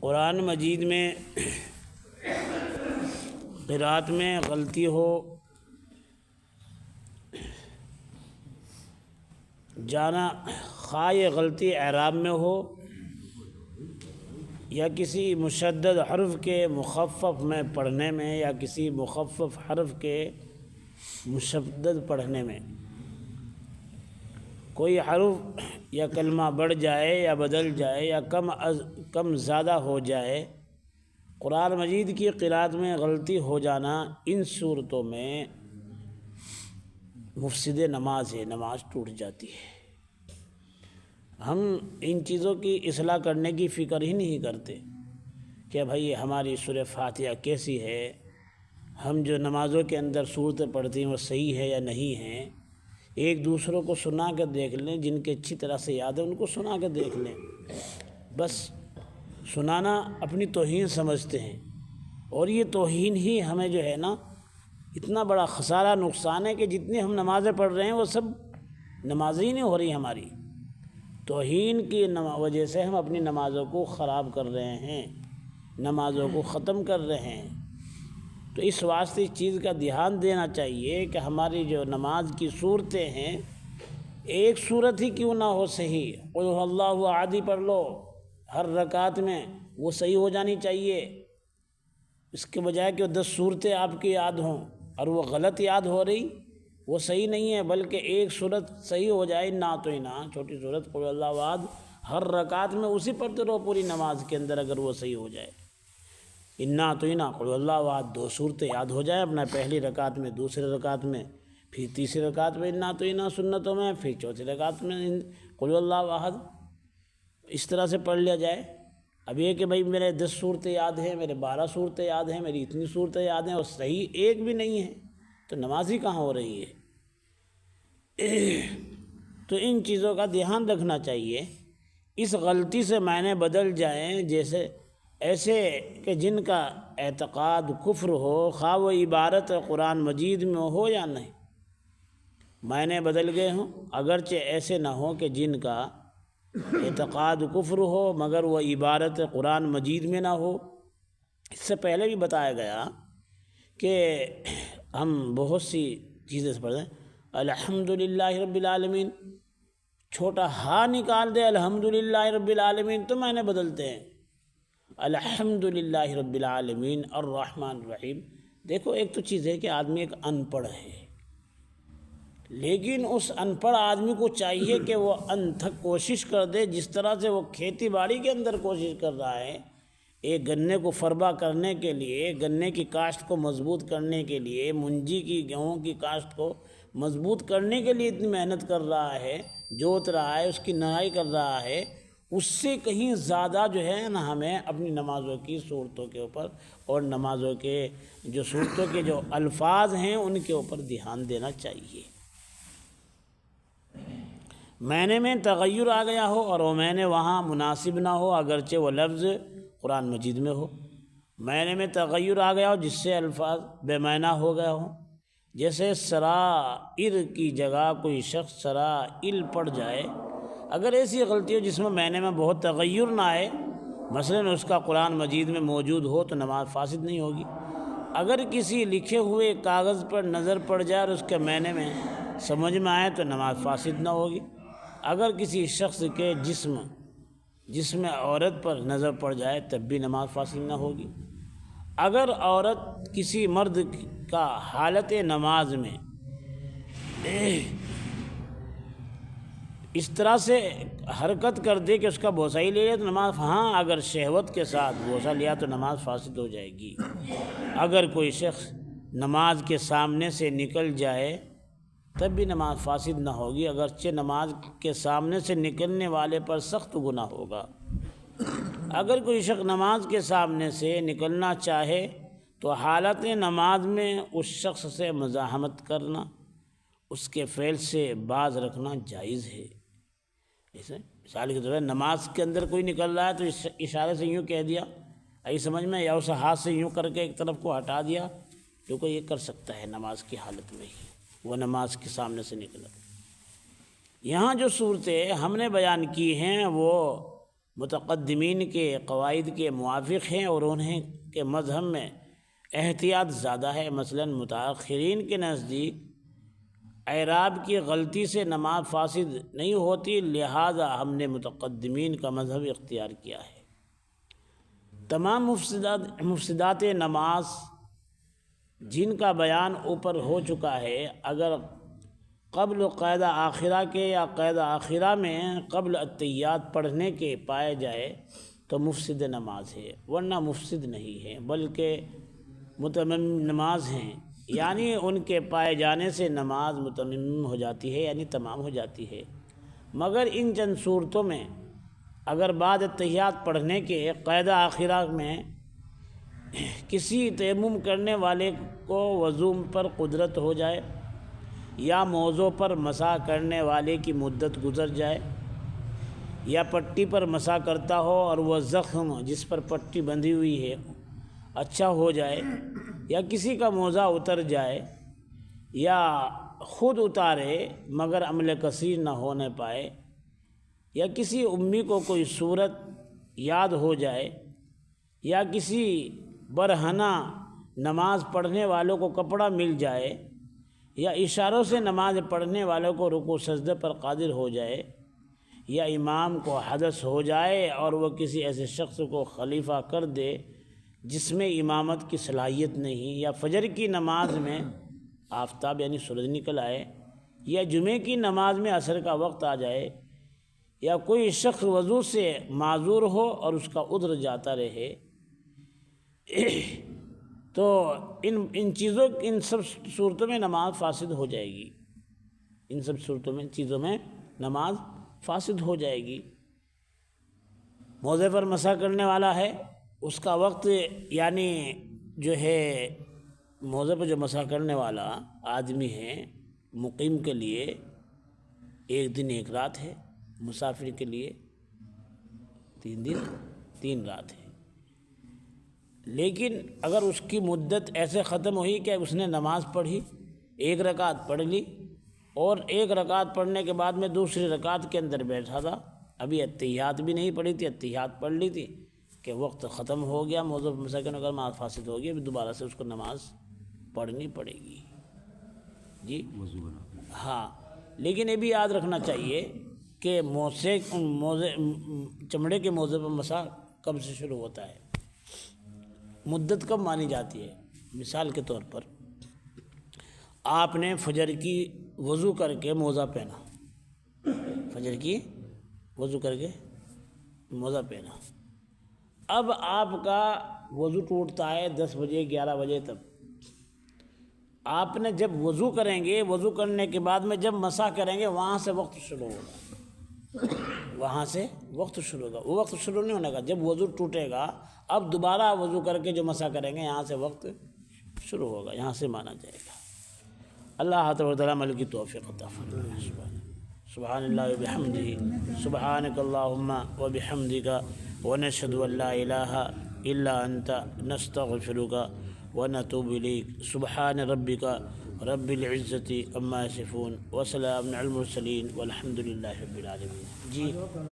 قرآن مجید میں قرأت میں غلطی ہو جانا، خواہ یہ غلطی اعراب میں ہو یا کسی مشدد حرف کے مخفف میں پڑھنے میں یا کسی مخفف حرف کے مشدد پڑھنے میں، کوئی حرف یا کلمہ بڑھ جائے یا بدل جائے یا کم زیادہ ہو جائے، قرآن مجید کی قرأت میں غلطی ہو جانا، ان صورتوں میں مفسد نماز ہے، نماز ٹوٹ جاتی ہے۔ ہم ان چیزوں کی اصلاح کرنے کی فکر ہی نہیں کرتے کہ بھئی ہماری سورہ فاتحہ کیسی ہے، ہم جو نمازوں کے اندر صورتیں پڑھتے ہیں وہ صحیح ہے یا نہیں ہیں۔ ایک دوسروں کو سنا کے دیکھ لیں، جن کے اچھی طرح سے یاد ہے ان کو سنا کے دیکھ لیں۔ بس سنانا اپنی توہین سمجھتے ہیں، اور یہ توہین ہی ہمیں جو ہے نا اتنا بڑا خسارہ نقصان ہے کہ جتنی ہم نمازیں پڑھ رہے ہیں وہ سب نمازیں ہی نہیں ہو رہی ہماری۔ توہین کی وجہ سے ہم اپنی نمازوں کو خراب کر رہے ہیں، نمازوں کو ختم کر رہے ہیں۔ تو اس واسطے اس چیز کا دھیان دینا چاہیے کہ ہماری جو نماز کی صورتیں ہیں، ایک صورت ہی کیوں نہ ہو صحیح، قل هو اللہ احد پڑھ لو ہر رکعت میں، وہ صحیح ہو جانی چاہیے، اس کے بجائے کہ 10 صورتیں آپ کی یاد ہوں اور وہ غلط یاد ہو رہی، وہ صحیح نہیں ہے۔ بلکہ ایک صورت صحیح ہو جائے، انا اعطیناک چھوٹی صورت قل اللہ احد، ہر رکعت میں اسی پڑھتے رہو پوری نماز کے اندر، اگر وہ صحیح ہو جائے۔ انا اعطیناک قل اللہ احد 2 صورتیں یاد ہو جائیں اپنا، پہلی رکعت میں، دوسری رکعت میں، پھر تیسری رکعت میں انا اعطیناک سنتوں میں، پھر چوتھی رکعت میں قل اللہ احد، اس طرح سے پڑھ لیا جائے۔ اب یہ کہ بھئی میرے 10 صورتیں یاد ہیں، میرے 12 صورتیں یاد ہیں، میری اتنی صورتیں یاد ہیں اور صحیح ایک بھی نہیں ہے، تو نماز ہی کہاں ہو رہی ہے؟ تو ان چیزوں کا دھیان رکھنا چاہیے۔ اس غلطی سے معنی بدل جائیں، جیسے ایسے کہ جن کا اعتقاد کفر ہو، خواہ وہ عبارت قرآن مجید میں ہو یا نہیں، معنی بدل گئے ہوں، اگرچہ ایسے نہ ہوں کہ جن کا اعتقاد کفر ہو مگر وہ عبارت قرآن مجید میں نہ ہو۔ اس سے پہلے بھی بتایا گیا کہ ہم بہت سی چیزیں پڑھتے ہیں، الحمدللہ رب العالمین، چھوٹا ہا نکال دے الحمدللہ رب العالمین تو معنی بدلتے ہیں، الحمدللہ رب العالمین الرحمن الرحیم۔ دیکھو ایک تو چیز ہے کہ آدمی ایک ان پڑھ ہے، لیکن اس ان پڑھ آدمی کو چاہیے کہ وہ انتھک کوشش کر دے، جس طرح سے وہ کھیتی باڑی کے اندر کوشش کر رہا ہے، ایک گنے کو فربا کرنے کے لیے، گنے کی کاشت کو مضبوط کرنے کے لیے، منجی کی گیہوں کی کاشت کو مضبوط کرنے کے لیے اتنی محنت کر رہا ہے، جوت رہا ہے، اس کی نہائی کر رہا ہے، اس سے کہیں زیادہ جو ہے نا ہمیں اپنی نمازوں کی صورتوں کے اوپر اور نمازوں کے جو صورتوں کے جو الفاظ ہیں ان کے اوپر دھیان دینا چاہیے۔ معنی میں تغیر آ گیا ہو اور وہ معنی وہاں مناسب نہ ہو، اگرچہ وہ لفظ قرآن مجید میں ہو، معنی میں تغیر آ گیا ہو جس سے الفاظ بے معنی ہو گیا ہو، جیسے سرائر کی جگہ کوئی شخص سرائل پڑھ جائے، اگر ایسی غلطی ہو جس میں معنی میں بہت تغیر نہ آئے، مثلاً اس کا قرآن مجید میں موجود ہو تو نماز فاسد نہیں ہوگی۔ اگر کسی لکھے ہوئے کاغذ پر نظر پڑ جائے اور اس کے معنی میں سمجھ میں آئے تو نماز فاسد نہ ہوگی۔ اگر کسی شخص کے جسم عورت پر نظر پڑ جائے تب بھی نماز فاسد نہ ہوگی۔ اگر عورت کسی مرد کا حالت نماز میں اس طرح سے حرکت کر دے کہ اس کا بوسہ ہی لے لے تو نماز، ہاں اگر شہوت کے ساتھ بوسہ لیا تو نماز فاسد ہو جائے گی۔ اگر کوئی شخص نماز کے سامنے سے نکل جائے تب بھی نماز فاسد نہ ہوگی، اگرچہ نماز کے سامنے سے نکلنے والے پر سخت گناہ ہوگا۔ اگر کوئی شخص نماز کے سامنے سے نکلنا چاہے تو حالت نماز میں اس شخص سے مزاحمت کرنا، اس کے فعل سے باز رکھنا جائز ہے۔ جیسے مثال کے طور پر نماز کے اندر کوئی نکل رہا ہے تو اس اشارے سے یوں کہہ دیا، ای سمجھ میں، یا اس ہاتھ سے یوں کر کے ایک طرف کو ہٹا دیا، جو کوئی یہ کر سکتا ہے نماز کی حالت میں ہی، وہ نماز کے سامنے سے نکلا۔ یہاں جو صورتیں ہم نے بیان کی ہیں وہ متقدمین کے قواعد کے موافق ہیں اور انہیں کے مذہب میں احتیاط زیادہ ہے۔ مثلا متاخرین کے نزدیک اعراب کی غلطی سے نماز فاسد نہیں ہوتی، لہذا ہم نے متقدمین کا مذہب اختیار کیا ہے۔ تمام مفسدات نماز جن کا بیان اوپر ہو چکا ہے، اگر قبل قید آخرہ کے یا قید آخرہ میں قبل التحیات پڑھنے کے پائے جائے تو مفسد نماز ہے، ورنہ مفسد نہیں ہے بلکہ متمم نماز ہیں، یعنی ان کے پائے جانے سے نماز متمم ہو جاتی ہے، یعنی تمام ہو جاتی ہے۔ مگر ان چند صورتوں میں اگر بعد التحیات پڑھنے کے قید آخرہ میں کسی تیمم کرنے والے کو وضو پر قدرت ہو جائے، یا موضوع پر مسح کرنے والے کی مدت گزر جائے، یا پٹی پر مسح کرتا ہو اور وہ زخم جس پر پٹی بندھی ہوئی ہے اچھا ہو جائے، یا کسی کا موزہ اتر جائے یا خود اتارے مگر عمل کثیر نہ ہونے پائے، یا کسی امی کو کوئی صورت یاد ہو جائے، یا کسی برہنہ نماز پڑھنے والوں کو کپڑا مل جائے، یا اشاروں سے نماز پڑھنے والوں کو رکوع سجدے پر قادر ہو جائے، یا امام کو حدث ہو جائے اور وہ کسی ایسے شخص کو خلیفہ کر دے جس میں امامت کی صلاحیت نہیں، یا فجر کی نماز میں آفتاب یعنی سورج نکل آئے، یا جمعے کی نماز میں عصر کا وقت آ جائے، یا کوئی شخص وضو سے معذور ہو اور اس کا عذر جاتا رہے، تو ان سب صورتوں میں نماز فاسد ہو جائے گی، ان سب چیزوں میں نماز فاسد ہو جائے گی۔ موضع پر مسح کرنے والا ہے، اس کا وقت یعنی جو ہے موضع پر جو مسح کرنے والا آدمی ہے مقیم کے لیے 1 دن 1 رات ہے، مسافر کے لیے 3 دن 3 رات ہے۔ لیکن اگر اس کی مدت ایسے ختم ہوئی کہ اس نے نماز پڑھی، 1 رکعت پڑھ لی اور 1 رکعت پڑھنے کے بعد میں دوسری رکعت کے اندر بیٹھا تھا، ابھی اتحیات بھی نہیں پڑھی تھی، اتحیات پڑھ لی تھی کہ وقت ختم ہو گیا، موضوع مسح کرنے کا نماز فاسد ہو گیا، ابھی دوبارہ سے اس کو نماز پڑھنی پڑے گی جی۔ ہاں، لیکن یہ بھی یاد رکھنا چاہیے کہ چمڑے کے موضع پر مسح کب سے شروع ہوتا ہے، مدت کب مانی جاتی ہے۔ مثال کے طور پر آپ نے فجر کی وضو کر کے موزہ پہنا، فجر کی وضو کر کے موزہ پہنا، اب آپ کا وضو ٹوٹتا ہے 10 بجے 11 بجے تک، آپ نے جب وضو کریں گے، وضو کرنے کے بعد میں جب مسح کریں گے وہاں سے وقت شروع ہوگا، وہاں سے وقت شروع ہوگا، وہ وقت شروع نہیں ہونے گا، جب وضو ٹوٹے گا اب دوبارہ وضو کر کے جو مسح کریں گے یہاں سے وقت شروع ہوگا، یہاں سے مانا جائے گا۔ اللہ تبارک و تعالیٰ عمل کی توفیق عطا فرمائے۔ سبحان اللہ و بحمدہ، سبحانک اللہم و بحمدک، ونشہد ان لا الہ الا انت، نستغفرک ونتوب الیک۔ سبحان ربک رب العزت عما یصفون، وسلام علی المرسلین، والحمد للہ رب العالمین۔ جی